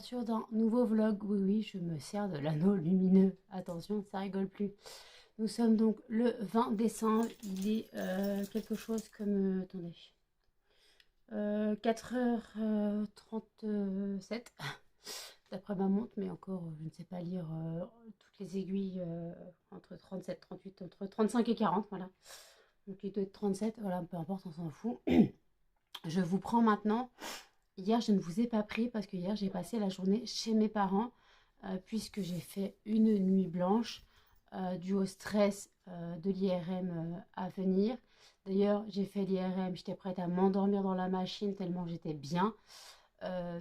l'ouverture d'un nouveau vlog. Oui, oui, je me sers de l'anneau lumineux. Attention, ça rigole plus. Nous sommes donc le 20 décembre. Il est quelque chose comme... attendez. 4h37 d'après ma montre, mais encore, je ne sais pas lire toutes les aiguilles entre 37, 38, entre 35 et 40, voilà. Donc il doit être 37, voilà, peu importe, on s'en fout. Je vous prends maintenant. Hier, je ne vous ai pas pris parce que hier, j'ai passé la journée chez mes parents puisque j'ai fait une nuit blanche due au stress de l'IRM à venir. D'ailleurs, j'ai fait l'IRM, j'étais prête à m'endormir dans la machine tellement j'étais bien. En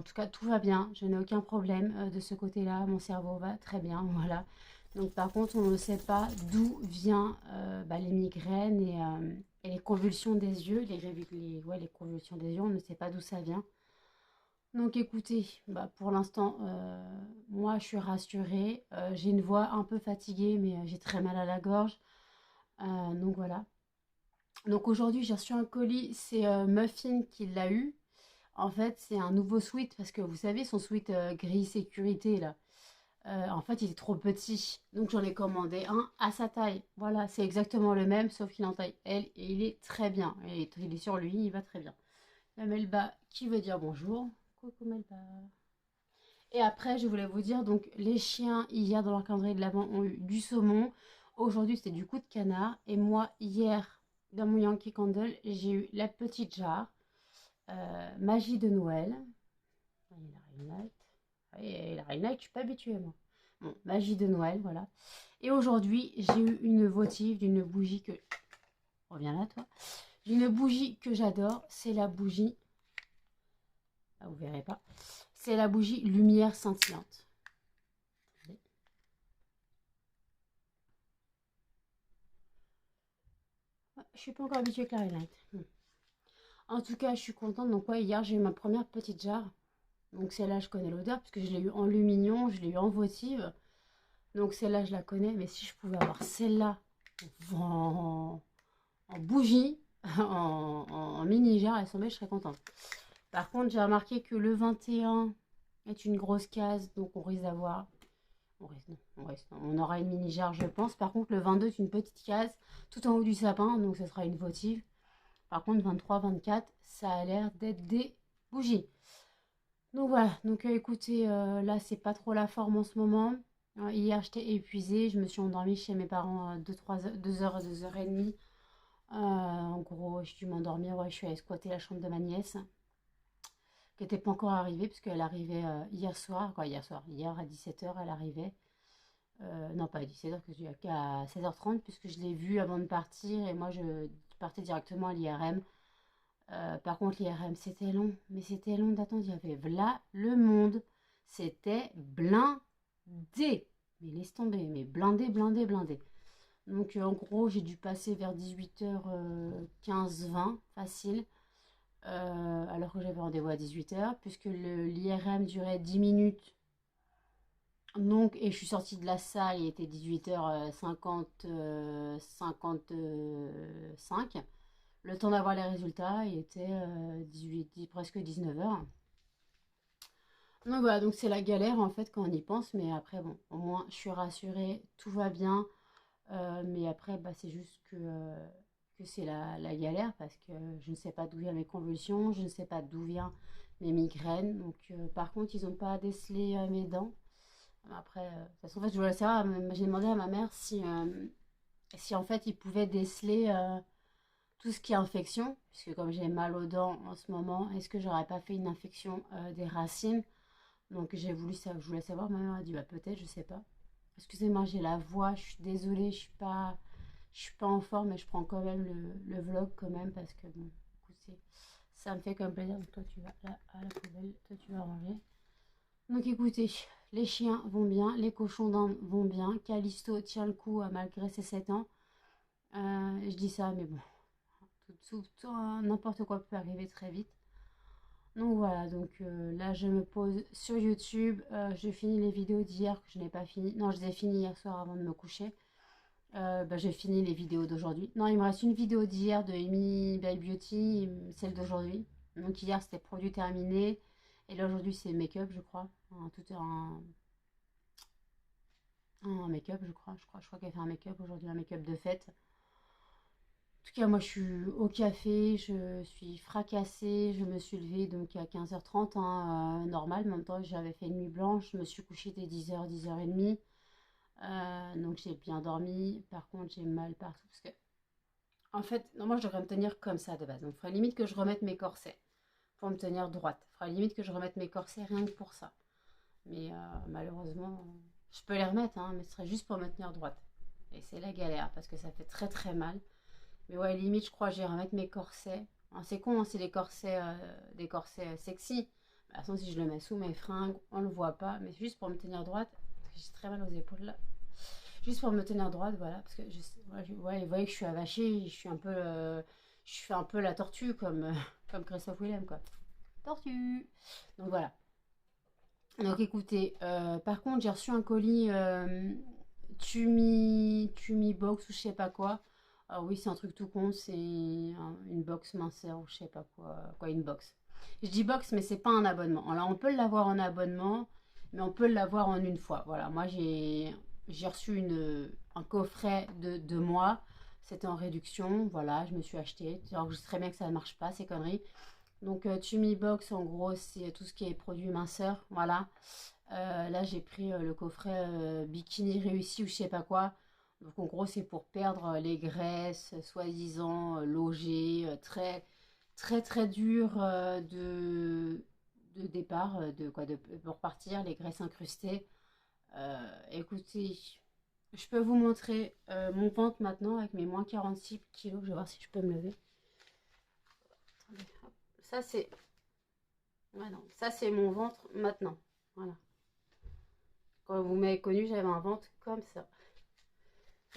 tout cas, tout va bien. Je n'ai aucun problème de ce côté-là. Mon cerveau va très bien, voilà. Donc, par contre, on ne sait pas d'où vient les migraines et les convulsions des yeux. Les convulsions des yeux, on ne sait pas d'où ça vient. Donc, écoutez, pour l'instant, moi, je suis rassurée. J'ai une voix un peu fatiguée, mais j'ai très mal à la gorge. Donc, voilà. Donc, aujourd'hui, j'ai reçu un colis. C'est Muffin qui l'a eu. En fait, c'est un nouveau sweat parce que vous savez, son sweat gris sécurité là, en fait, il est trop petit. Donc, j'en ai commandé un à sa taille. Voilà, c'est exactement le même, sauf qu'il est en taille L et il est très bien. Et il est sur lui, il va très bien. La Melba qui veut dire bonjour. Coucou Melba. Et après, je voulais vous dire, donc, les chiens, hier, dans leur calendrier de l'avant, ont eu du saumon. Aujourd'hui, c'était du coup de canard. Et moi, hier, dans mon Yankee Candle, j'ai eu la petite jarre. Magie de Noël. Ah, il y a la ring light. Et la ring light, je suis pas habituée, moi. Bon, magie de Noël, voilà. Et aujourd'hui, j'ai eu une votive d'une bougie que... Reviens là, toi. J'ai une bougie que j'adore. C'est la bougie... Ah, vous verrez pas. C'est la bougie lumière scintillante. Je suis pas encore habituée avec la ring light. En tout cas, je suis contente. Donc, ouais, hier, j'ai eu ma première petite jarre. Donc, celle-là, je connais l'odeur, puisque je l'ai eu en lumignon, je l'ai eu en votive. Donc, celle-là, je la connais. Mais si je pouvais avoir celle-là en bougie, en mini jarre, elle semblait, je serais contente. Par contre, j'ai remarqué que le 21 est une grosse case, donc on risque d'avoir... On aura une mini jarre, je pense. Par contre, le 22 est une petite case tout en haut du sapin, donc ce sera une votive. Par contre, 23, 24, ça a l'air d'être des bougies. Donc voilà, donc écoutez, là c'est pas trop la forme en ce moment. Hier j'étais épuisée, je me suis endormie chez mes parents 2 heures, 2h30. En gros, j'ai dû m'endormir, ouais, je suis allée squatter la chambre de ma nièce, qui n'était pas encore arrivée, puisqu'elle arrivait hier soir, hier à 17h elle arrivait. Non, pas à 17h, que j'ai qu'à 16h30, puisque je l'ai vue avant de partir, et moi je partais directement à l'IRM. Par contre, l'IRM, c'était long, mais c'était long d'attendre. Il y avait là le monde. C'était blindé. Mais laisse tomber, mais blindé, blindé, blindé. Donc, en gros, j'ai dû passer vers 18h15, 20, facile. Alors que j'avais rendez-vous à 18h, puisque l'IRM durait 10 minutes. Donc, et je suis sortie de la salle, il était 18h50, 55. Le temps d'avoir les résultats, il était 18, presque 19h. Donc voilà, donc c'est la galère en fait quand on y pense, mais après bon, au moins je suis rassurée, tout va bien. Mais après, c'est juste que c'est la galère parce que je ne sais pas d'où viennent mes convulsions, je ne sais pas d'où viennent mes migraines. Donc par contre, ils n'ont pas décelé mes dents. Après, de toute façon, en fait, je voulais savoir, j'ai demandé à ma mère si en fait ils pouvaient déceler tout ce qui est infection, puisque comme j'ai mal aux dents en ce moment, est-ce que j'aurais pas fait une infection des racines? Donc j'ai voulu ça, je voulais savoir, ma mère a dit peut-être, je sais pas. Excusez-moi, j'ai la voix, je suis désolée, je suis pas en forme, mais je prends quand même le vlog quand même parce que bon, écoutez, ça me fait comme plaisir. Donc toi tu vas là à la poubelle, toi tu vas ranger. Donc écoutez, les chiens vont bien, les cochons d'Inde vont bien, Calisto tient le coup malgré ses 7 ans. Je dis ça, mais bon, n'importe quoi peut arriver très vite. Donc voilà, donc là je me pose sur YouTube. Je finis les vidéos d'hier que je n'ai pas fini. Non, je les ai finies hier soir avant de me coucher. J'ai fini les vidéos d'aujourd'hui. Non, il me reste une vidéo d'hier de Amy by Beauty, celle d'aujourd'hui. Donc hier c'était produit terminé. Et là aujourd'hui c'est make-up je crois. Un make-up je crois qu'elle fait un make-up aujourd'hui, un make-up de fête. En tout cas moi je suis au café, je suis fracassée, je me suis levée donc à 15h30 hein, normal, mais en même temps j'avais fait une nuit blanche, je me suis couchée dès 10h, 10h30. Donc j'ai bien dormi, par contre j'ai mal partout parce que en fait, normalement je devrais me tenir comme ça de base. Donc il faudrait limite que je remette mes corsets pour me tenir droite. Il faudrait limite que je remette mes corsets rien que pour ça. Mais malheureusement, je peux les remettre, hein, mais ce serait juste pour me tenir droite. Et c'est la galère parce que ça fait très très mal. Mais ouais, limite, je crois que je vais remettre mes corsets. Hein, c'est con, hein, c'est des corsets sexy. De toute façon, si je le mets sous mes fringues, on le voit pas. Mais c'est juste pour me tenir droite. Parce que j'ai très mal aux épaules là. Juste pour me tenir droite, voilà. Parce que ouais, vous voyez que je suis avachée. Je fais un peu la tortue comme, comme Christophe Willem, quoi. Tortue. Donc voilà. Donc écoutez, par contre, j'ai reçu un colis Tumi Box ou je sais pas quoi. Alors oui, c'est un truc tout con, c'est une box minceur ou je sais pas quoi, une box. Je dis box, mais c'est pas un abonnement. Alors on peut l'avoir en abonnement, mais on peut l'avoir en une fois. Voilà, moi j'ai reçu un coffret de 2 mois. C'était en réduction, voilà, je me suis acheté. Alors je sais très bien que ça ne marche pas, ces conneries. Donc Tumi Box, en gros, c'est tout ce qui est produit minceur, voilà. Là, j'ai pris le coffret bikini réussi ou je sais pas quoi. Donc en gros, c'est pour perdre les graisses, soi-disant logées, très très très dur de départ, pour partir, les graisses incrustées. Écoutez, je peux vous montrer mon ventre maintenant avec mes moins 46 kilos. Je vais voir si je peux me lever. Attendez, hop. Ça c'est, ouais, non, ça c'est mon ventre maintenant. Voilà. Quand vous m'avez connu, j'avais un ventre comme ça.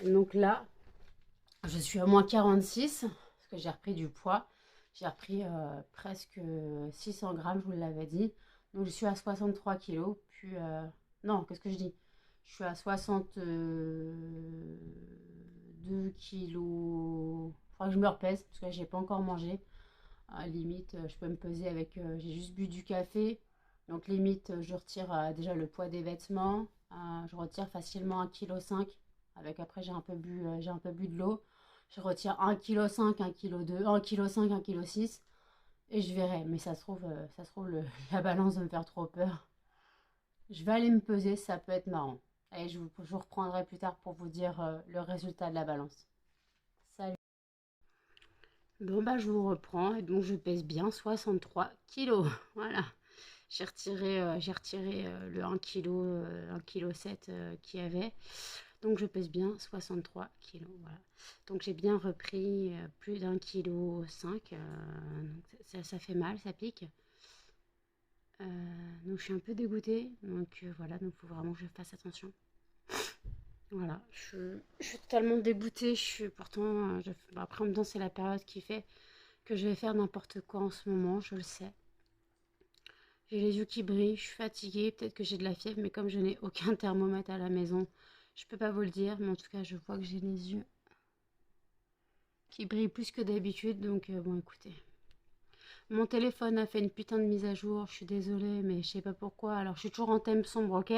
Donc là, je suis à moins 46 parce que j'ai repris du poids. J'ai repris presque 600 grammes, je vous l'avais dit. Donc je suis à 63 kilos. Puis, non, qu'est-ce que je dis? Je suis à 62 kilos. Il faudra que je me repèse parce que j'ai pas encore mangé. Limite, je peux me peser avec. J'ai juste bu du café. Donc limite, je retire déjà le poids des vêtements. Je retire facilement 1,5 kg. Avec après, j'ai un peu bu de l'eau. Je retire 1,5 kg, 1,2 kg, 1,5 kg, 1,6 kg. Et je verrai. Mais ça se trouve la balance va me faire trop peur. Je vais aller me peser, ça peut être marrant. Et je vous reprendrai plus tard pour vous dire le résultat de la balance. Salut. Bon bah je vous reprends et donc je pèse bien 63 kilos. Voilà. J'ai retiré le 1 kg, 1,7 kg qu'il y avait. Donc je pèse bien 63 kilos. Voilà. Donc j'ai bien repris plus d'1,5 kg. Donc ça fait mal, ça pique. Donc je suis un peu dégoûtée. Donc voilà, donc il faut vraiment que je fasse attention. Voilà, je suis totalement dégoûtée. Pourtant, après en même temps c'est la période qui fait que je vais faire n'importe quoi en ce moment, je le sais. J'ai les yeux qui brillent, je suis fatiguée, peut-être que j'ai de la fièvre, mais comme je n'ai aucun thermomètre à la maison, je peux pas vous le dire, mais en tout cas, je vois que j'ai les yeux qui brillent plus que d'habitude, donc bon, écoutez. Mon téléphone a fait une putain de mise à jour, je suis désolée, mais je sais pas pourquoi. Alors, je suis toujours en thème sombre, ok,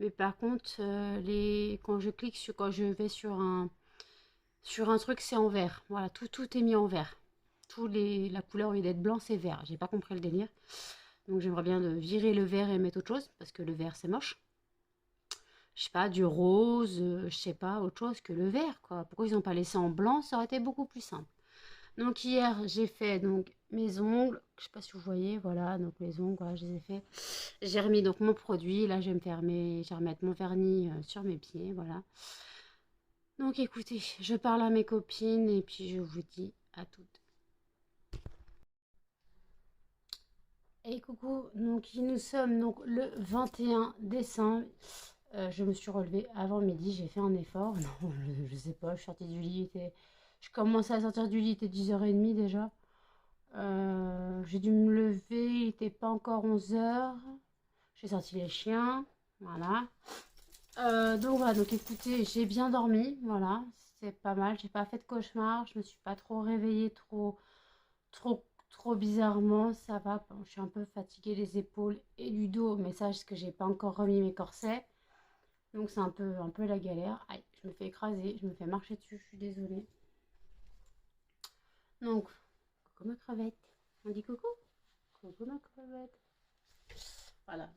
mais par contre, quand je vais sur un truc, c'est en vert. Voilà, tout est mis en vert. La couleur, au lieu d'être blanc, c'est vert. J'ai pas compris le délire. Donc j'aimerais bien de virer le vert et mettre autre chose, parce que le vert c'est moche. Je sais pas, du rose, je sais pas, autre chose que le vert, quoi. Pourquoi ils n'ont pas laissé en blanc? Ça aurait été beaucoup plus simple. Donc hier, j'ai fait donc mes ongles. Je sais pas si vous voyez, voilà, donc mes ongles, voilà, je les ai fait. J'ai remis donc mon produit. Là, je vais je vais remettre mon vernis sur mes pieds, voilà. Donc écoutez, je parle à mes copines et puis je vous dis à toutes. Et coucou, donc nous sommes donc le 21 décembre. Je me suis relevée avant midi, j'ai fait un effort. Non, je sais pas, je suis sortie du lit. Je commençais à sortir du lit, il était 10h30 déjà. J'ai dû me lever, il n'était pas encore 11h. J'ai sorti les chiens, voilà. Donc voilà, donc écoutez, j'ai bien dormi, voilà, c'est pas mal. J'ai pas fait de cauchemar, je me suis pas trop réveillée, trop, trop bizarrement, ça va. Bon, je suis un peu fatiguée des épaules et du dos, mais ça, parce que j'ai pas encore remis mes corsets. Donc c'est un peu la galère. Aïe, je me fais écraser, je me fais marcher dessus, je suis désolée. Donc, coucou ma crevette. On dit coucou? Coucou ma crevette. Voilà,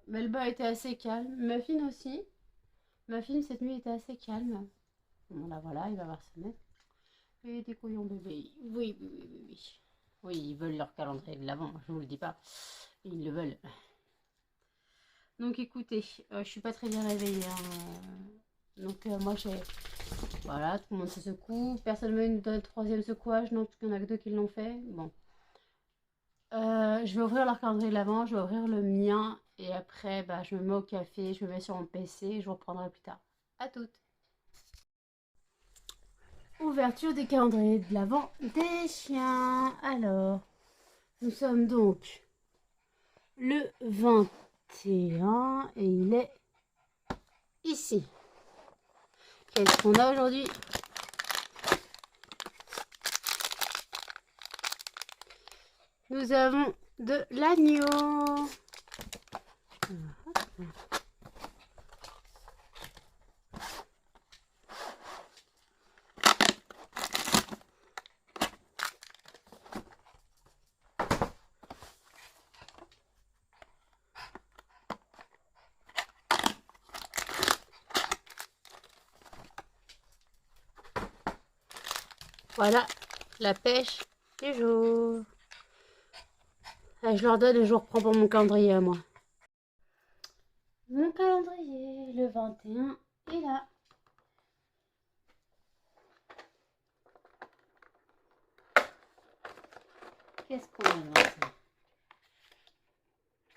Melba était assez calme. Muffin aussi. Muffin cette nuit était assez calme. Bon là voilà, il va voir sa mère. Et des couillons bébé. Oui, oui, oui, oui, oui. Oui, ils veulent leur calendrier de l'avant, je vous le dis pas. Ils le veulent. Donc écoutez, je suis pas très bien réveillée, hein. Donc moi j'ai... Voilà, tout le monde se secoue. Personne ne me donne un troisième secouage. Non, parce qu'il y en a que deux qui l'ont fait. Bon. Je vais ouvrir leur calendrier de l'avant, je vais ouvrir le mien. Et après, bah, je me mets au café, je me mets sur mon PC et je vous reprendrai plus tard. À toutes. Ouverture des calendriers de l'avant des chiens. Alors, nous sommes donc le 21 et il est ici. Qu'est-ce qu'on a aujourd'hui? Nous avons de l'agneau. Voilà la pêche du jour. Je leur donne et je reprends pour mon calendrier à moi. Mon calendrier, le 21 est là. Qu'est-ce qu'on a dans ça?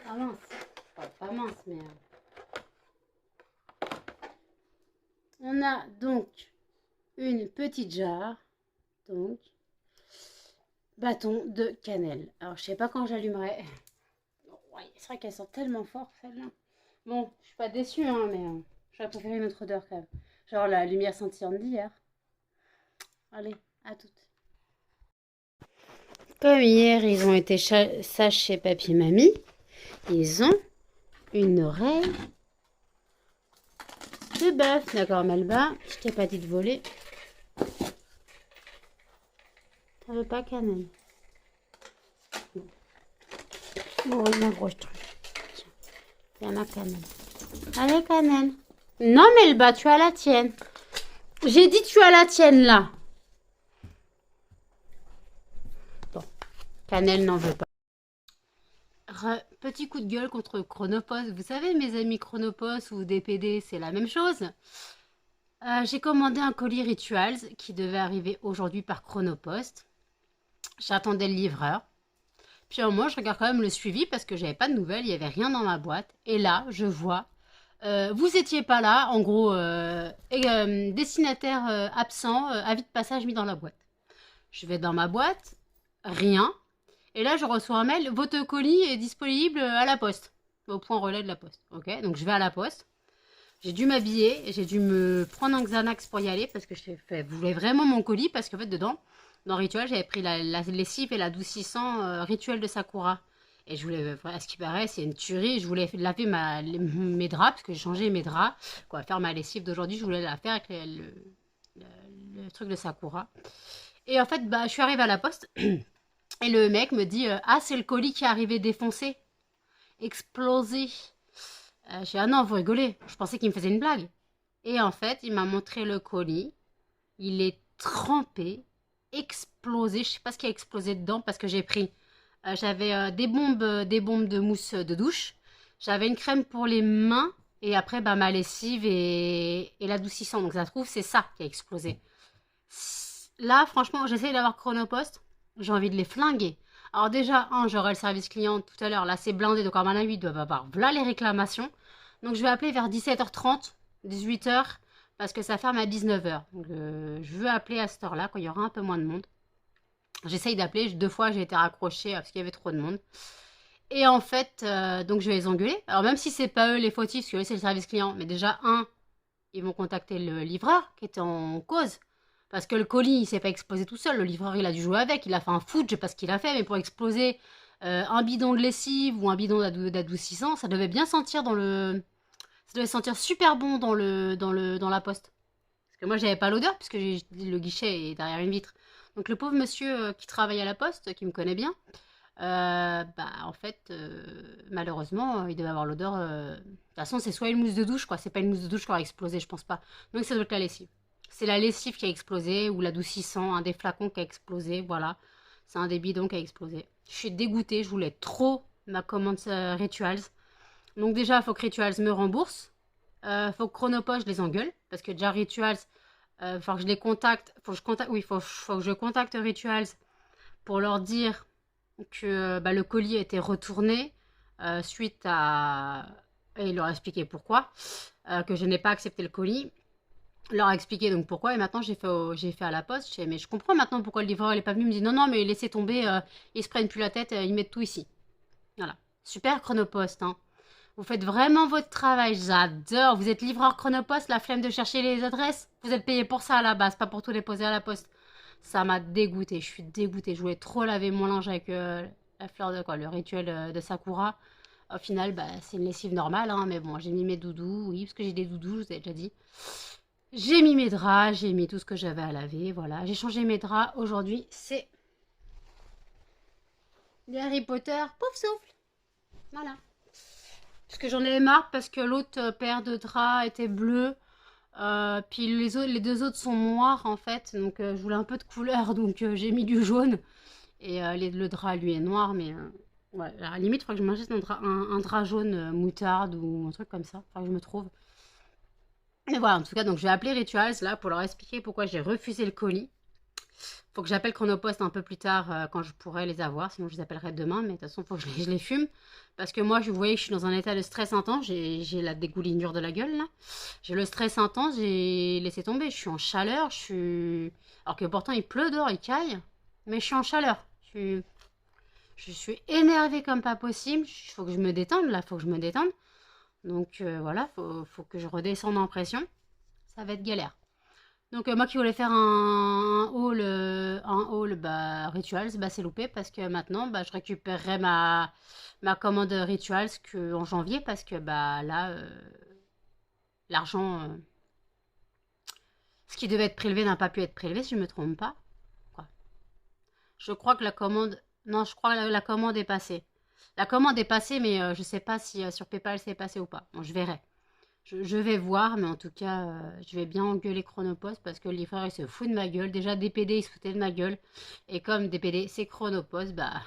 Ah mince, pas mince, mais... On a donc une petite jarre, donc bâton de cannelle. Alors je sais pas quand j'allumerai. Ouais, c'est vrai qu'elle sent tellement fort celle-là. Bon, je suis pas déçue, hein, mais j'aurais préféré une autre odeur quand même. Genre la lumière scintillante d'hier. Allez, à toutes. Comme hier, ils ont été sages chez papy et mamie. Ils ont une oreille de bœuf. D'accord, Melba, je t'ai pas dit de voler. Ça veut pas cannelle. Bon, il y a un gros truc. Tiens, il y en a cannelle. Allez, cannelle. Non, Melba, tu as la tienne. J'ai dit tu as la tienne, là. Bon, cannelle n'en veut pas. Petit coup de gueule contre Chronopost. Vous savez, mes amis Chronopost ou DPD, c'est la même chose. J'ai commandé un colis Rituals qui devait arriver aujourd'hui par Chronopost. J'attendais le livreur. Puis à un moment, je regarde quand même le suivi parce que j'avais pas de nouvelles, il n'y avait rien dans ma boîte. Et là, je vois, vous étiez pas là, en gros, destinataire absent, avis de passage mis dans la boîte. Je vais dans ma boîte, rien. Et là, je reçois un mail, votre colis est disponible à la poste, au point relais de la poste. Ok, donc je vais à la poste. J'ai dû m'habiller, j'ai dû me prendre un Xanax pour y aller parce que vous voulez vraiment mon colis parce qu'en fait dedans, dans Rituel, j'avais pris la lessive et l'adoucissant Rituel de Sakura. Et je voulais, à ce qui paraît, c'est une tuerie. Je voulais laver mes draps parce que j'ai changé mes draps. Quoi, faire ma lessive d'aujourd'hui, je voulais la faire avec le truc de Sakura. Et en fait, bah, je suis arrivée à la poste et le mec me dit ah, c'est le colis qui est arrivé défoncé, explosé. J'ai dit ah non, vous rigolez. Je pensais qu'il me faisait une blague. Et en fait, il m'a montré le colis. Il est trempé, explosé. Je sais pas ce qui a explosé dedans parce que j'ai pris. J'avais des bombes de mousse de douche. J'avais une crème pour les mains. Et après, bah, ma lessive et l'adoucissant. Donc, ça se trouve, c'est ça qui a explosé. Là, franchement, j'essaye d'avoir Chronopost. J'ai envie de les flinguer. Alors déjà, j'aurai le service client tout à l'heure. Là, c'est blindé. Donc, à mon avis, ils doivent avoir là les réclamations. Donc, je vais appeler vers 17h30, 18h. Parce que ça ferme à 19h. Donc, je veux appeler à cette heure-là, quand il y aura un peu moins de monde. J'essaye d'appeler. 2 fois, j'ai été raccrochée parce qu'il y avait trop de monde. Et en fait, donc je vais les engueuler. Alors, même si c'est pas eux les fautifs, parce que eux, c'est le service client. Mais déjà, ils vont contacter le livreur qui était en cause. Parce que le colis, il s'est pas explosé tout seul. Le livreur, il a dû jouer avec. Il a fait un foot, je sais pas ce qu'il a fait, mais pour exploser un bidon de lessive ou un bidon d'adoucissant, ça devait bien sentir dans le... Ça devait sentir super bon dans la poste. Parce que moi, j'avais pas l'odeur, puisque le guichet est derrière une vitre. Donc le pauvre monsieur qui travaille à la poste, qui me connaît bien, bah en fait, malheureusement, il devait avoir l'odeur. De toute façon, c'est soit une mousse de douche, quoi. C'est pas une mousse de douche qui aura explosé, je pense pas. Donc ça doit être la lessive. C'est la lessive qui a explosé, ou l'adoucissant, un des flacons qui a explosé, voilà. C'est un des bidons qui a explosé. Je suis dégoûtée, je voulais trop ma commande Rituals. Donc déjà, il faut que Rituals me rembourse. Faut que Chronopost, je les engueule. Parce que déjà, Rituals, faut que je les contacte. Faut que je contacte Rituals pour leur dire que bah, le colis a été retourné suite à... Et il leur a expliqué pourquoi. Que je n'ai pas accepté le colis. Leur a expliqué donc pourquoi. Et maintenant, j'ai fait à la poste. Mais je comprends maintenant pourquoi le livreur n'est pas venu. Il me dit non, non, mais laissez tomber. Ils se prennent plus la tête. Ils mettent tout ici. Voilà. Super Chronopost, hein. Vous faites vraiment votre travail, j'adore. Vous êtes livreur Chronopost, la flemme de chercher les adresses. Vous êtes payé pour ça à la base, pas pour tout déposer à la poste. Ça m'a dégoûté, je suis dégoûtée. Je voulais trop laver mon linge avec la fleur de quoi, le rituel de Sakura. Au final, bah, c'est une lessive normale, hein, mais bon, j'ai mis mes doudous, oui, parce que j'ai des doudous, je vous ai déjà dit. J'ai mis mes draps, j'ai mis tout ce que j'avais à laver, voilà. J'ai changé mes draps. Aujourd'hui, c'est des Harry Potter, pouf souffle. Voilà. Parce que j'en avais marre parce que l'autre paire de draps était bleue. Puis les deux autres sont noirs en fait. Donc je voulais un peu de couleur. Donc j'ai mis du jaune. Et le drap lui est noir. Mais ouais, à la limite, il faudrait que je m'achète un drap jaune moutarde ou un truc comme ça. Enfin, que je me trouve. Mais voilà, en tout cas, donc je vais appeler Rituals là pour leur expliquer pourquoi j'ai refusé le colis. Faut que j'appelle Chronopost un peu plus tard quand je pourrai les avoir, sinon je les appellerai demain, mais de toute façon, faut que je les fume. Parce que moi, vous voyez que je suis dans un état de stress intense, j'ai la dégoulinure de la gueule là. J'ai le stress intense, j'ai laissé tomber, je suis en chaleur, je suis... Alors que pourtant il pleut dehors, il caille, mais je suis en chaleur. Je suis énervée comme pas possible, il faut que je me détende là, faut que je me détende. Donc voilà, faut que je redescende en pression, ça va être galère. Donc moi qui voulais faire un haul bah, Rituals, bah, c'est loupé parce que maintenant bah, je récupérerai ma commande Rituals en janvier parce que bah, là, l'argent, ce qui devait être prélevé n'a pas pu être prélevé si je ne me trompe pas. Quoi. Je crois que la commande... Non, je crois que la commande est passée. La commande est passée mais je ne sais pas si sur PayPal c'est passé ou pas. Bon, je verrai. Je vais voir, mais en tout cas, je vais bien engueuler Chronopost parce que le livreur il se fout de ma gueule. Déjà, DPD il se foutait de ma gueule. Et comme DPD c'est Chronopost, bah,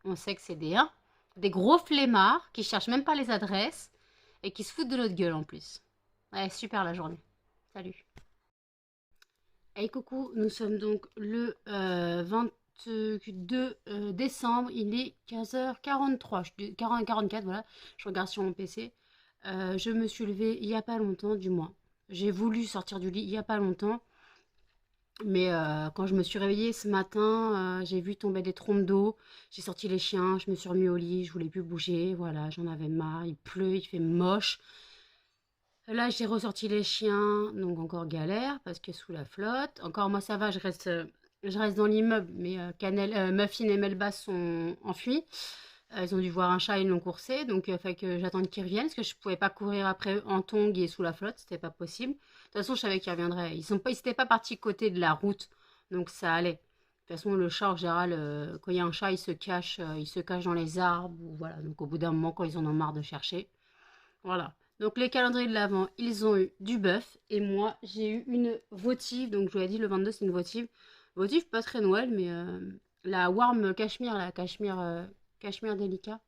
on sait que c'est des gros flemmards qui cherchent même pas les adresses et qui se foutent de notre gueule en plus. Ouais, super la journée. Salut. Hey coucou, nous sommes donc le 22 décembre. Il est 15h43, 44, voilà. Je regarde sur mon PC. Je me suis levée il n'y a pas longtemps, du moins. J'ai voulu sortir du lit il n'y a pas longtemps. Mais quand je me suis réveillée ce matin, j'ai vu tomber des trompes d'eau. J'ai sorti les chiens, je me suis remis au lit, je voulais plus bouger. Voilà, j'en avais marre. Il pleut, il fait moche. Là, j'ai ressorti les chiens, donc encore galère parce que sous la flotte. Encore moi, ça va, je reste dans l'immeuble, mais Muffin et Melba sont enfuis. Ils ont dû voir un chat, ils l'ont coursé, donc il fait que j'attende qu'ils reviennent, parce que je pouvais pas courir après eux en tongs et sous la flotte, c'était pas possible. De toute façon, je savais qu'ils reviendraient. Ils s'étaient pas partis côté de la route, donc ça allait. De toute façon, le chat, en général, quand il y a un chat, il se cache dans les arbres, ou voilà. Donc au bout d'un moment, quand ils en ont marre de chercher, voilà. Donc les calendriers de l'Avent, ils ont eu du bœuf, et moi, j'ai eu une votive, donc je vous l'ai dit, le 22, c'est une votive. Votive, pas très Noël, mais la warm cachemire, la cachemire délicat.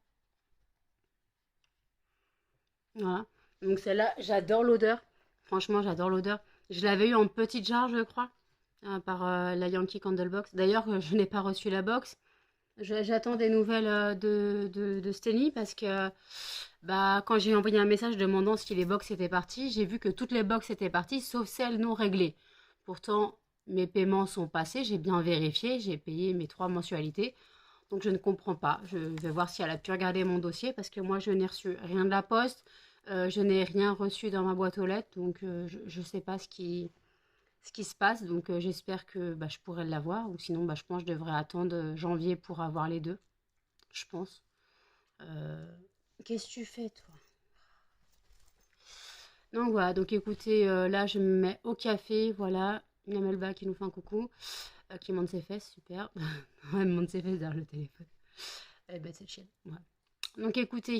Voilà. Donc celle-là, j'adore l'odeur. Franchement, j'adore l'odeur. Je l'avais eu en petite jarre, je crois, par la Yankee Candle Box. D'ailleurs, je n'ai pas reçu la box. J'attends des nouvelles de Steny parce que bah, quand j'ai envoyé un message demandant si les box étaient parties, j'ai vu que toutes les box étaient parties sauf celles non réglées. Pourtant, mes paiements sont passés, j'ai bien vérifié, j'ai payé mes 3 mensualités. Donc je ne comprends pas. Je vais voir si elle a pu regarder mon dossier parce que moi je n'ai reçu rien de la poste. Je n'ai rien reçu dans ma boîte aux lettres. Donc je ne sais pas ce qui se passe. Donc j'espère que je pourrai l'avoir. Ou sinon, je pense que je devrais attendre janvier pour avoir les deux. Je pense. Qu'est-ce que tu fais, toi? Donc voilà, donc écoutez, là je me mets au café, voilà, une Melba qui nous fait un coucou, qui monte ses fesses, super. Elle monte ses fesses derrière le téléphone. Elle est bête cette chienne. Ouais. Donc écoutez,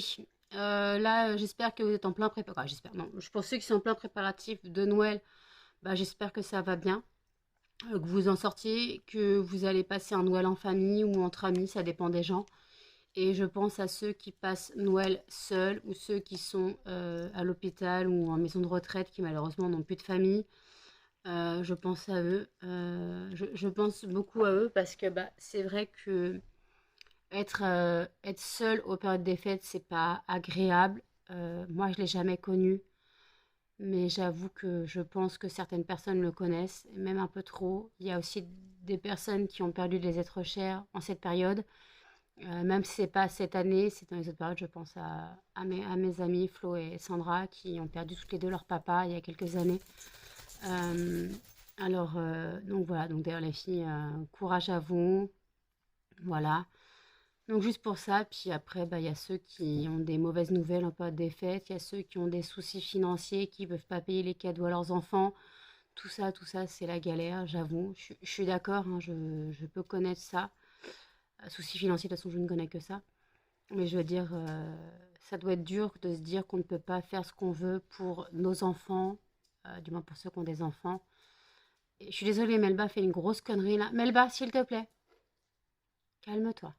là j'espère que vous êtes en plein préparatif. Enfin, j'espère, non. Pour ceux qui sont en plein préparatif de Noël, j'espère que ça va bien, que vous en sortiez, que vous allez passer un Noël en famille ou entre amis, ça dépend des gens. Et je pense à ceux qui passent Noël seuls ou ceux qui sont à l'hôpital ou en maison de retraite qui malheureusement n'ont plus de famille. Je pense à eux. Je pense beaucoup à eux parce que c'est vrai que être seul aux périodes des fêtes, c'est pas agréable. Moi, je l'ai jamais connu, mais j'avoue que je pense que certaines personnes le connaissent, et même un peu trop. Il y a aussi des personnes qui ont perdu des êtres chers en cette période. Même si c'est pas cette année, c'est dans les autres périodes, je pense à mes amis Flo et Sandra qui ont perdu toutes les deux leur papa il y a quelques années. Euh, donc voilà, donc d'ailleurs les filles, courage à vous, voilà. Donc juste pour ça, puis après, il y a ceux qui ont des mauvaises nouvelles en période des fêtes, il y a ceux qui ont des soucis financiers, qui ne peuvent pas payer les cadeaux à leurs enfants. Tout ça, c'est la galère, j'avoue. Je suis d'accord, hein, je peux connaître ça. Soucis financiers, de toute façon, je ne connais que ça. Mais je veux dire, ça doit être dur de se dire qu'on ne peut pas faire ce qu'on veut pour nos enfants, du moins pour ceux qui ont des enfants. Et je suis désolée, Melba fait une grosse connerie là. Melba, s'il te plaît, calme-toi.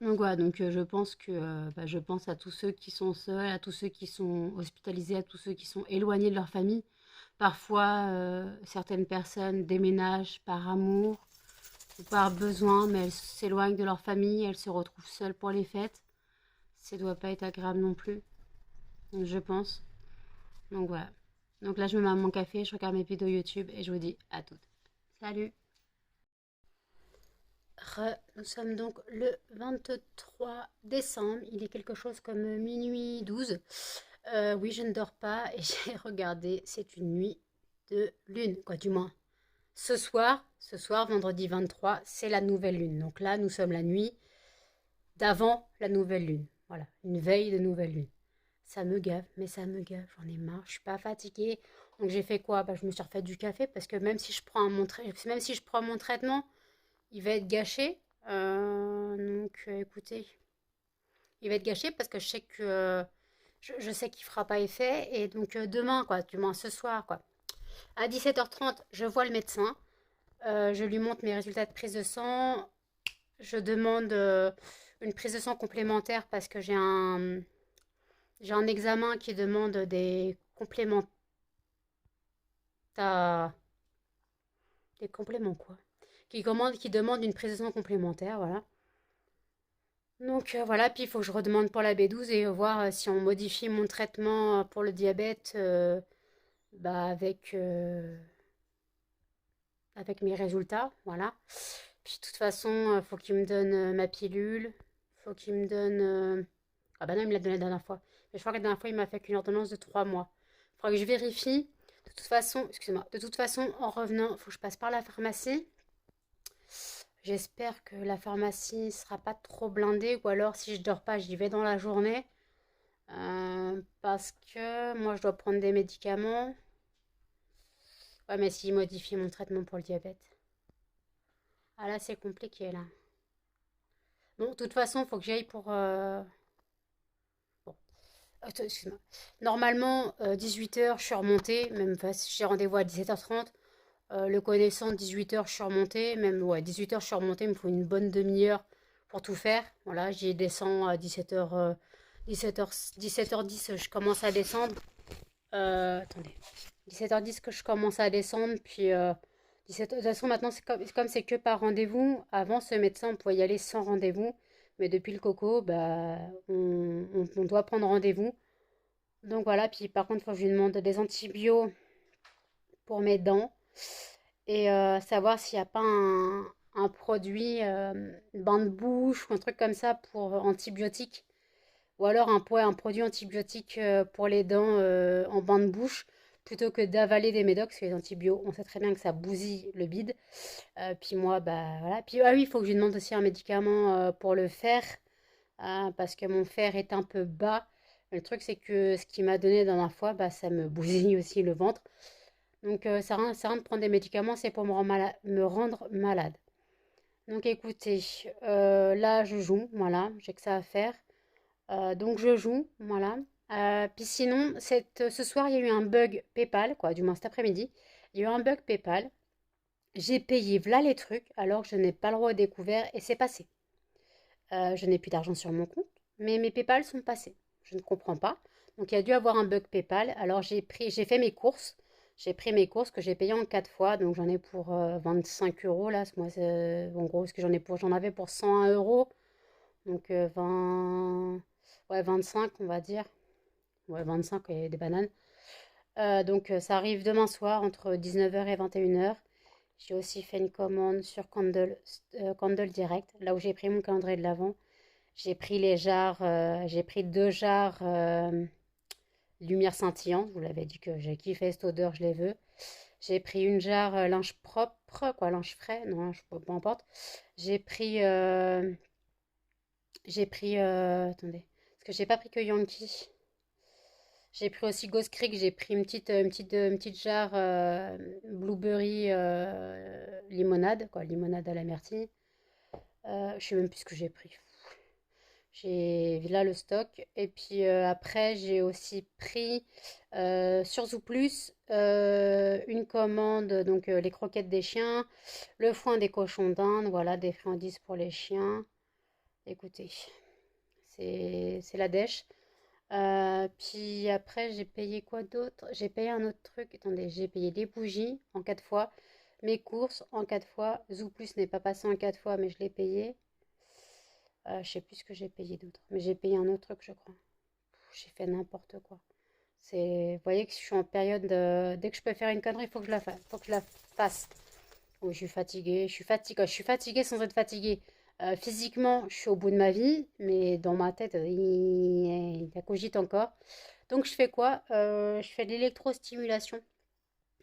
Donc voilà, donc je pense que je pense à tous ceux qui sont seuls, à tous ceux qui sont hospitalisés, à tous ceux qui sont éloignés de leur famille. Parfois, certaines personnes déménagent par amour ou par besoin, mais elles s'éloignent de leur famille, elles se retrouvent seules pour les fêtes. Ça doit pas être agréable non plus, je pense. Donc voilà. Donc là, je me mets à mon café, je regarde mes vidéos YouTube et je vous dis à toutes. Salut! Nous sommes donc le 23 décembre, il est quelque chose comme minuit 12. Oui, je ne dors pas et j'ai regardé, c'est une nuit de lune, quoi, du moins. Ce soir, vendredi 23, c'est la nouvelle lune. Donc là, nous sommes la nuit d'avant la nouvelle lune. Voilà, une veille de nouvelle lune. Ça me gave, mais ça me gave, j'en ai marre, je suis pas fatiguée. Donc j'ai fait quoi? Je me suis refait du café parce que même si je prends même si je prends mon traitement, il va être gâché. Écoutez, il va être gâché parce que je sais que je sais qu'il fera pas effet. Et donc demain, quoi, du moins ce soir, quoi. À 17h30, je vois le médecin. Je lui montre mes résultats de prise de sang. Je demande une prise de sang complémentaire parce que j'ai un examen qui demande des compléments. Des compléments quoi? Qui demande une prise de sang complémentaire, voilà. Donc voilà, puis il faut que je redemande pour la B12 et voir si on modifie mon traitement pour le diabète avec mes résultats, voilà. Puis de toute façon, faut qu'il me donne ma pilule, faut qu'il me donne... Ah bah non, il me l'a donné la dernière fois. Mais je crois que la dernière fois, il m'a fait qu'une ordonnance de 3 mois. Il faudra que je vérifie. De toute façon, excusez-moi, de toute façon, en revenant, il faut que je passe par la pharmacie. J'espère que la pharmacie sera pas trop blindée ou alors si je dors pas, j'y vais dans la journée. Parce que moi, je dois prendre des médicaments. Ouais, mais s'ils modifient mon traitement pour le diabète. Ah là, c'est compliqué, là. Bon, de toute façon, il faut que j'aille pour... Bon, attends, excuse-moi. Normalement, 18h, je suis remontée. Même enfin, si j'ai rendez-vous à 17h30. Le connaissant, 18h, je suis remontée. Même, ouais, 18h, je suis remontée. Il me faut une bonne demi-heure pour tout faire. Voilà, j'y descends à 17h... 17h10, je commence à descendre. Attendez. 17h10 que je commence à descendre, puis 17 de toute façon maintenant c'est comme c'est que par rendez-vous. Avant ce médecin on pouvait y aller sans rendez-vous, mais depuis le coco on doit prendre rendez-vous. Donc voilà, puis par contre il faut que je lui demande des antibiotiques pour mes dents et savoir s'il n'y a pas un produit, bain de bouche ou un truc comme ça pour antibiotiques. Ou alors un produit antibiotique pour les dents en bain de bouche plutôt que d'avaler des médocs, parce que les antibiotiques, on sait très bien que ça bousille le bide. Puis moi, bah voilà. Puis ah oui, il faut que je lui demande aussi un médicament pour le fer, parce que mon fer est un peu bas. Le truc, c'est que ce qu'il m'a donné la dernière fois, bah, ça me bousille aussi le ventre. Donc ça rien de prendre des médicaments, c'est pour me rendre malade. Donc écoutez, là je joue, voilà, j'ai que ça à faire. Donc je joue, voilà. Puis sinon, ce soir, il y a eu un bug PayPal, quoi, du moins cet après-midi. Il y a eu un bug PayPal. J'ai payé voilà les trucs alors que je n'ai pas le droit au découvert et c'est passé. Je n'ai plus d'argent sur mon compte, mais mes PayPal sont passés. Je ne comprends pas. Donc il y a dû avoir un bug PayPal. Alors j'ai fait mes courses. J'ai pris mes courses que j'ai payées en 4 fois. Donc j'en ai pour 25 euros là. Moi, en gros, ce que j'en avais pour 101 euros. Donc 20, ouais, 25 on va dire. Ouais, 25 et des bananes. Donc ça arrive demain soir entre 19h et 21h. J'ai aussi fait une commande sur Candle Direct, là où j'ai pris mon calendrier de l'Avent. J'ai pris les jarres, j'ai pris 2 jarres lumière scintillante. Je vous l'avais dit que j'ai kiffé cette odeur, je les veux. J'ai pris une jarre linge propre, quoi, linge frais, non, peu importe. J'ai pris, euh, attendez, parce que j'ai pas pris que Yankee. J'ai pris aussi Ghost Creek, j'ai pris une petite jarre blueberry limonade, quoi, limonade à la myrtille. Je sais même plus ce que j'ai pris. J'ai là le stock. Et puis après, j'ai aussi pris sur Zooplus une commande, donc les croquettes des chiens, le foin des cochons d'Inde, voilà, des friandises pour les chiens. Écoutez, c'est la dèche. Puis après, j'ai payé quoi d'autre? J'ai payé un autre truc. Attendez, j'ai payé des bougies en 4 fois. Mes courses en 4 fois. Zooplus n'est pas passé en 4 fois, mais je l'ai payé. Je sais plus ce que j'ai payé d'autre. Mais j'ai payé un autre truc, je crois. J'ai fait n'importe quoi. Vous voyez que je suis en période dès que je peux faire une connerie, il faut que je la fasse. Faut que je la fasse. Oh, je suis fatiguée. Je suis fatiguée sans être fatiguée. Physiquement, je suis au bout de ma vie, mais dans ma tête, il cogite encore. Donc je fais quoi? Je fais de l'électrostimulation.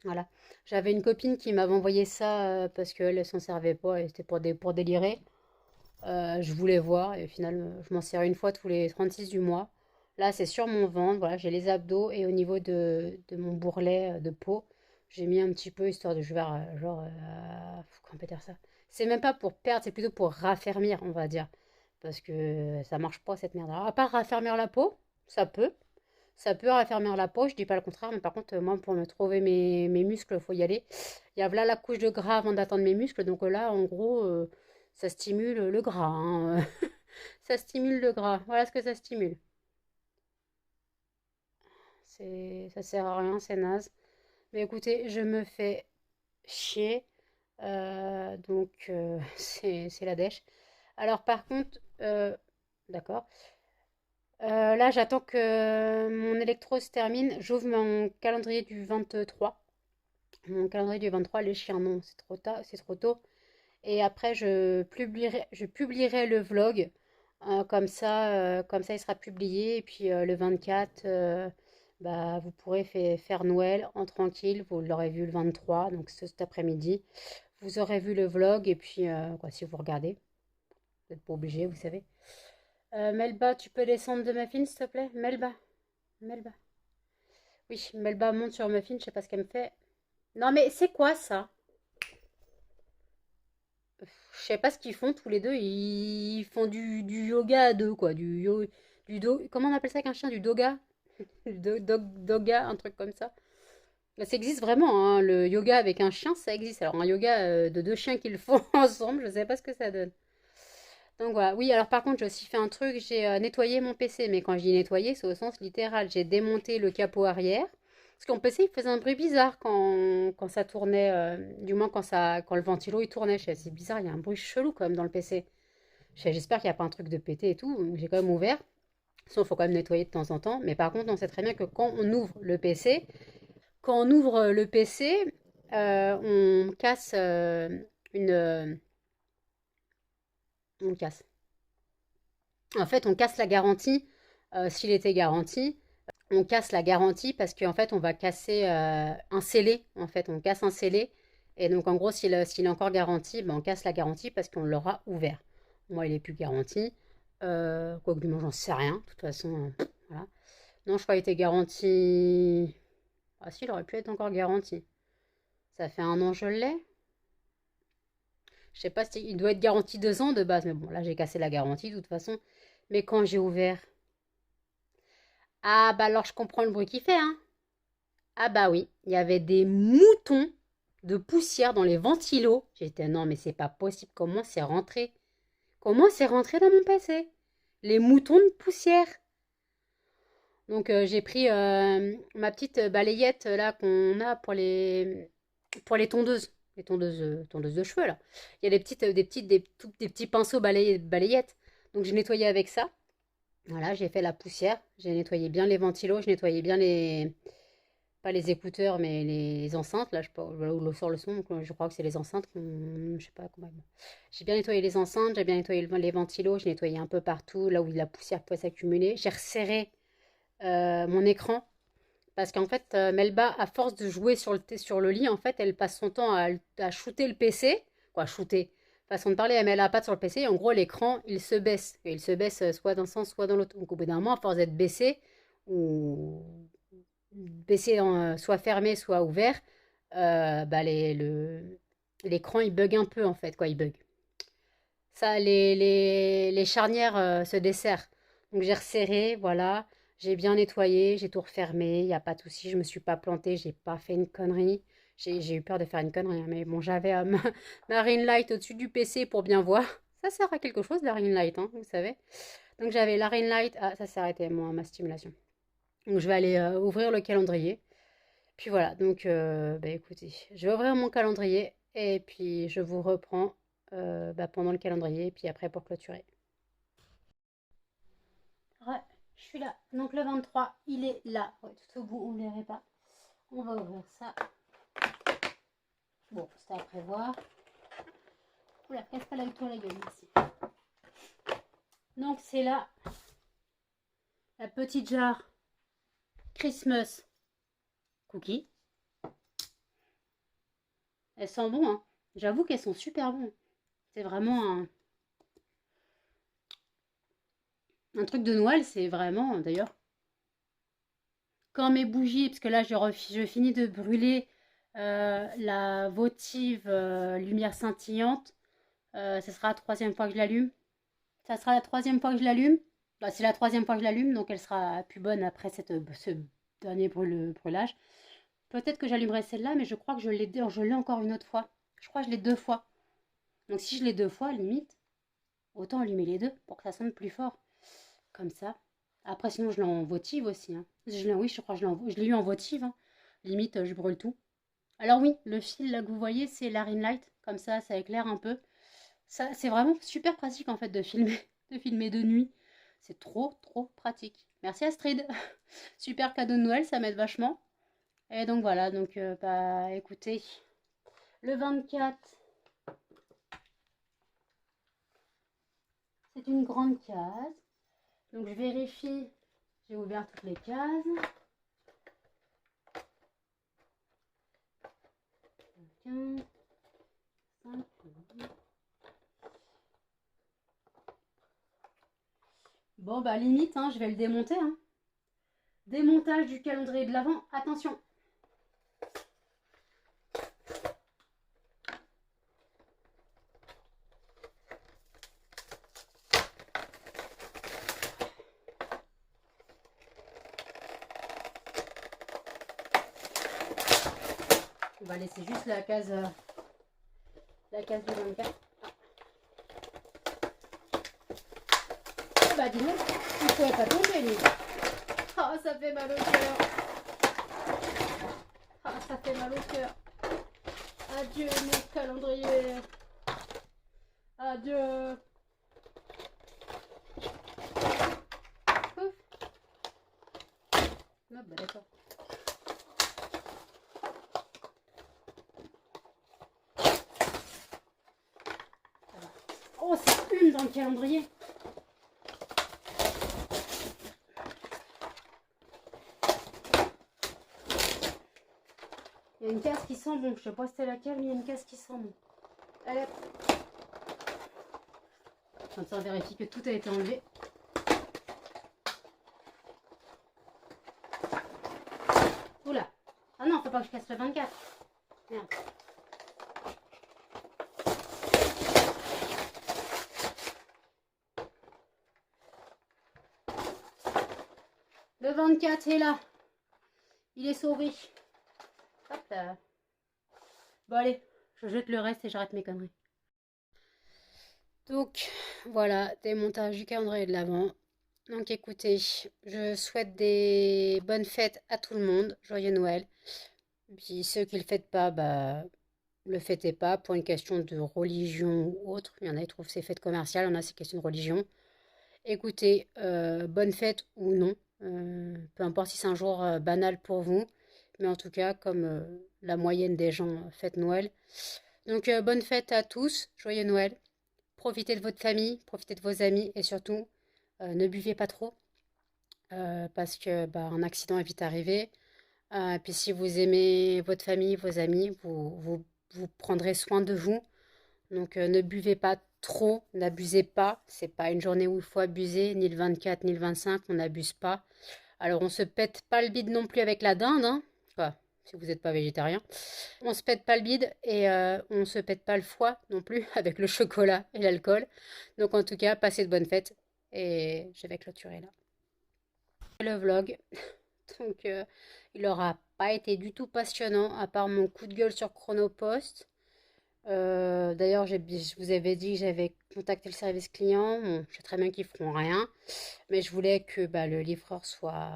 Voilà. J'avais une copine qui m'avait envoyé ça parce qu'elle ne s'en servait pas et c'était pour délirer. Je voulais voir et au final, je m'en sers une fois tous les 36 du mois. Là, c'est sur mon ventre, voilà, j'ai les abdos et au niveau de mon bourrelet de peau, j'ai mis un petit peu histoire de je vais comment on peut dire ça? C'est même pas pour perdre, c'est plutôt pour raffermir, on va dire. Parce que ça marche pas cette merde. Alors, à part raffermir la peau, ça peut. Ça peut raffermir la peau, je dis pas le contraire, mais par contre, moi, pour me trouver mes muscles, il faut y aller. Il y a là la couche de gras avant d'atteindre mes muscles, donc là, en gros, ça stimule le gras, hein. Ça stimule le gras. Voilà ce que ça stimule. Ça sert à rien, c'est naze. Mais écoutez, je me fais chier, donc c'est la dèche. Alors par contre, d'accord. Là, j'attends que mon électro se termine. J'ouvre mon calendrier du 23. Mon calendrier du 23, les chiens, non, c'est trop tard, c'est trop tôt. Et après, je publierai le vlog. Comme ça, il sera publié. Et puis le 24, bah, vous pourrez faire Noël en tranquille. Vous l'aurez vu le 23, donc cet après-midi. Vous aurez vu le vlog. Et puis, quoi, si vous regardez, vous n'êtes pas obligé, vous savez. Melba, tu peux descendre de Muffin, s'il te plaît? Melba, Melba. Oui, Melba monte sur Muffin, je sais pas ce qu'elle me fait. Non, mais c'est quoi ça? Je sais pas ce qu'ils font tous les deux. Ils font du yoga à deux, quoi. Comment on appelle ça qu'un chien? Du doga? Doga, un truc comme ça. Là, ça existe vraiment, hein. Le yoga avec un chien, ça existe. Alors, un yoga de deux chiens qui le font ensemble, je sais pas ce que ça donne. Donc voilà, oui, alors par contre, j'ai aussi fait un truc, j'ai nettoyé mon PC, mais quand je dis nettoyer, c'est au sens littéral. J'ai démonté le capot arrière, parce que mon PC, il faisait un bruit bizarre quand ça tournait, du moins quand le ventilo il tournait. C'est bizarre, il y a un bruit chelou quand même dans le PC. J'espère qu'il n'y a pas un truc de pété et tout, donc j'ai quand même ouvert. Sinon, il faut quand même nettoyer de temps en temps. Mais par contre, on sait très bien que quand on ouvre le PC, on casse une... on casse. En fait, on casse la garantie, s'il était garanti. on casse la garantie parce qu'en fait, on va casser un scellé. En fait, on casse un scellé. Et donc, en gros, s'il est encore garanti, ben, on casse la garantie parce qu'on l'aura ouvert. Moi, il est plus garanti. Quoique du moins, j'en sais rien. De toute façon, voilà. Non, je crois qu'il était garanti. Ah si, il aurait pu être encore garanti. Ça fait 1 an je l'ai. Je sais pas si il doit être garanti 2 ans de base, mais bon, là j'ai cassé la garantie de toute façon. Mais quand j'ai ouvert, ah bah alors je comprends le bruit qu'il fait, hein. Ah bah oui, il y avait des moutons de poussière dans les ventilos. J'étais non mais c'est pas possible. Comment c'est rentré? Comment c'est rentré dans mon PC? Les moutons de poussière. Donc j'ai pris ma petite balayette là qu'on a pour les tondeuses. Les tondeuses de cheveux là. Il y a des petits pinceaux balayettes. Donc j'ai nettoyé avec ça. Voilà, j'ai fait la poussière. J'ai nettoyé bien les ventilos. J'ai nettoyé bien pas les écouteurs, mais les enceintes. Là, je sais pas où sort le son. Donc, je crois que c'est les enceintes. Je sais pas comment. J'ai bien nettoyé les enceintes. J'ai bien nettoyé les ventilos. J'ai nettoyé un peu partout, là où la poussière pouvait s'accumuler. J'ai resserré mon écran. Parce qu'en fait, Melba, à force de jouer sur le lit, en fait, elle passe son temps à shooter le PC. Quoi, shooter? Façon de parler, elle met la patte sur le PC et en gros, l'écran, il se baisse. Et il se baisse soit d'un sens, soit dans l'autre. Donc, au bout d'un moment, à force d'être baissé, ou baissé soit fermé, soit ouvert, bah l'écran, il bug un peu, en fait. Quoi, il bug. Ça, les charnières se desserrent. Donc j'ai resserré, voilà. J'ai bien nettoyé, j'ai tout refermé, il n'y a pas de souci, je me suis pas plantée, j'ai pas fait une connerie. J'ai eu peur de faire une connerie, hein, mais bon, j'avais ma ring light au-dessus du PC pour bien voir. Ça sert à quelque chose, la ring light, hein, vous savez. Donc j'avais la ring light, ah, ça s'est arrêté, moi, ma stimulation. Donc je vais aller ouvrir le calendrier. Puis voilà, donc bah, écoutez, je vais ouvrir mon calendrier et puis je vous reprends bah, pendant le calendrier et puis après pour clôturer. Ouais, je suis là. Donc le 23, il est là. Ouais, tout au bout, on ne le verrait pas. On va ouvrir ça. Bon, c'était à prévoir. Oula, casse pas avec toi la gueule, merci. Donc c'est là la petite jarre Christmas cookies. Elles sentent bon, hein. J'avoue qu'elles sont super bonnes. C'est vraiment un truc de Noël, c'est vraiment, d'ailleurs, quand mes bougies, parce que là je finis de brûler la votive lumière scintillante, ce sera la troisième fois que je l'allume. Ça sera la troisième fois que je l'allume. Bah, c'est la troisième fois que je l'allume, donc elle sera plus bonne après ce dernier brûlage. Peut-être que j'allumerai celle-là, mais je crois que je l'ai encore une autre fois. Je crois que je l'ai 2 fois. Donc si je l'ai 2 fois, limite, autant allumer les deux pour que ça sonne plus fort. Comme ça. Après, sinon, je l'ai en votive aussi, hein. Oui, je crois que je l'ai eu en votive, hein. Limite, je brûle tout. Alors oui, le fil là que vous voyez, c'est la ring light. Comme ça éclaire un peu. Ça, c'est vraiment super pratique en fait de filmer, de filmer de nuit. C'est trop, trop pratique. Merci Astrid. Super cadeau de Noël, ça m'aide vachement. Et donc voilà, donc bah écoutez, le 24, c'est une grande case. Donc je vérifie, j'ai ouvert toutes les cases. 15, 5, 10. Bon bah limite, hein, je vais le démonter, hein. Démontage du calendrier de l'Avent, attention. On va laisser juste la case du 24. Ah bah dis donc, il ne pouvait pas tomber lui. Ah, ça fait mal au cœur. Ah, ça fait mal au cœur. Adieu mon calendrier. Adieu. Ouf. Ah bah d'accord. Oh, c'est une dans le calendrier. Il y a une case qui sent bon. Je sais pas c'était laquelle, mais il y a une case qui sent bon. Allez hop. Comme ça on vérifie que tout a été enlevé. Oula. Ah non, faut pas que je casse le 24. Merde. Le 24 est là. Il est sauvé. Hop là. Bon allez, je jette le reste et j'arrête mes conneries. Donc voilà, démontage du calendrier de l'Avent. Donc écoutez, je souhaite des bonnes fêtes à tout le monde. Joyeux Noël. Puis ceux qui ne le fêtent pas, bah le fêtez pas pour une question de religion ou autre. Il y en a qui trouvent ces fêtes commerciales, il y en a c'est question de religion. Écoutez, bonne fête ou non. Peu importe si c'est un jour banal pour vous. Mais en tout cas, comme la moyenne des gens fêtent Noël. Donc bonne fête à tous, joyeux Noël. Profitez de votre famille, profitez de vos amis et surtout, ne buvez pas trop. Parce que bah, un accident est vite arrivé. Puis si vous aimez votre famille, vos amis, vous prendrez soin de vous. Donc ne buvez pas trop, n'abusez pas. C'est pas une journée où il faut abuser, ni le 24 ni le 25, on n'abuse pas. Alors on se pète pas le bide non plus avec la dinde, hein. Enfin, si vous n'êtes pas végétarien. On se pète pas le bide et on se pète pas le foie non plus avec le chocolat et l'alcool. Donc en tout cas, passez de bonnes fêtes et je vais clôturer là. Le vlog, donc il n'aura pas été du tout passionnant à part mon coup de gueule sur Chronopost. D'ailleurs, je vous avais dit que j'avais contacté le service client. Bon, je sais très bien qu'ils feront rien, mais je voulais que bah, le livreur soit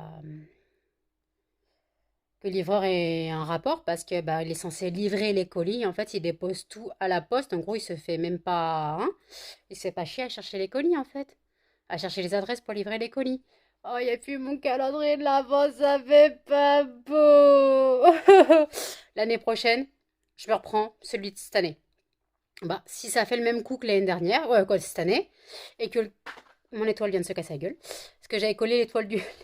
que le livreur ait un rapport parce que bah, il est censé livrer les colis. En fait, il dépose tout à la poste. En gros, il se fait même pas, hein, il se fait pas chier à chercher les colis en fait, à chercher les adresses pour livrer les colis. Oh, il n'y a plus mon calendrier de l'Avent, ça fait pas beau. L'année prochaine, je me reprends celui de cette année. Bah, si ça fait le même coup que l'année dernière, ouais, quoi, cette année, et que mon étoile vient de se casser la gueule, parce que j'avais collé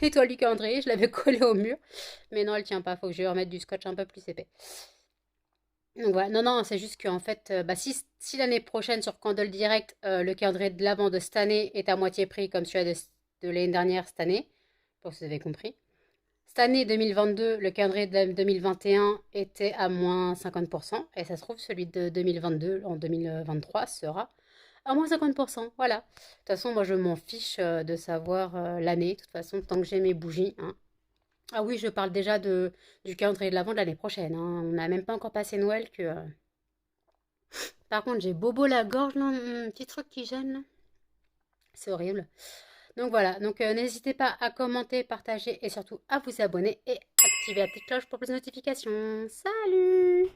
l'étoile du calendrier, je l'avais collée au mur, mais non, elle tient pas, faut que je remette du scotch un peu plus épais. Donc voilà, non, non, c'est juste qu'en fait, bah, si l'année prochaine sur Candle Direct, le calendrier de l'Avent de cette année est à moitié prix comme celui de l'année dernière cette année, pour que vous avez compris. Cette année 2022, le calendrier de 2021 était à moins 50%, et ça se trouve, celui de 2022 en 2023 sera à moins 50%. Voilà. De toute façon, moi, je m'en fiche de savoir l'année. De toute façon, tant que j'ai mes bougies. Hein. Ah oui, je parle déjà du calendrier de l'Avent de l'année prochaine. Hein. On n'a même pas encore passé Noël que... Par contre, j'ai bobo la gorge, là, un petit truc qui gêne. Là. C'est horrible. Donc voilà, donc n'hésitez pas à commenter, partager et surtout à vous abonner et activer la petite cloche pour plus de notifications. Salut!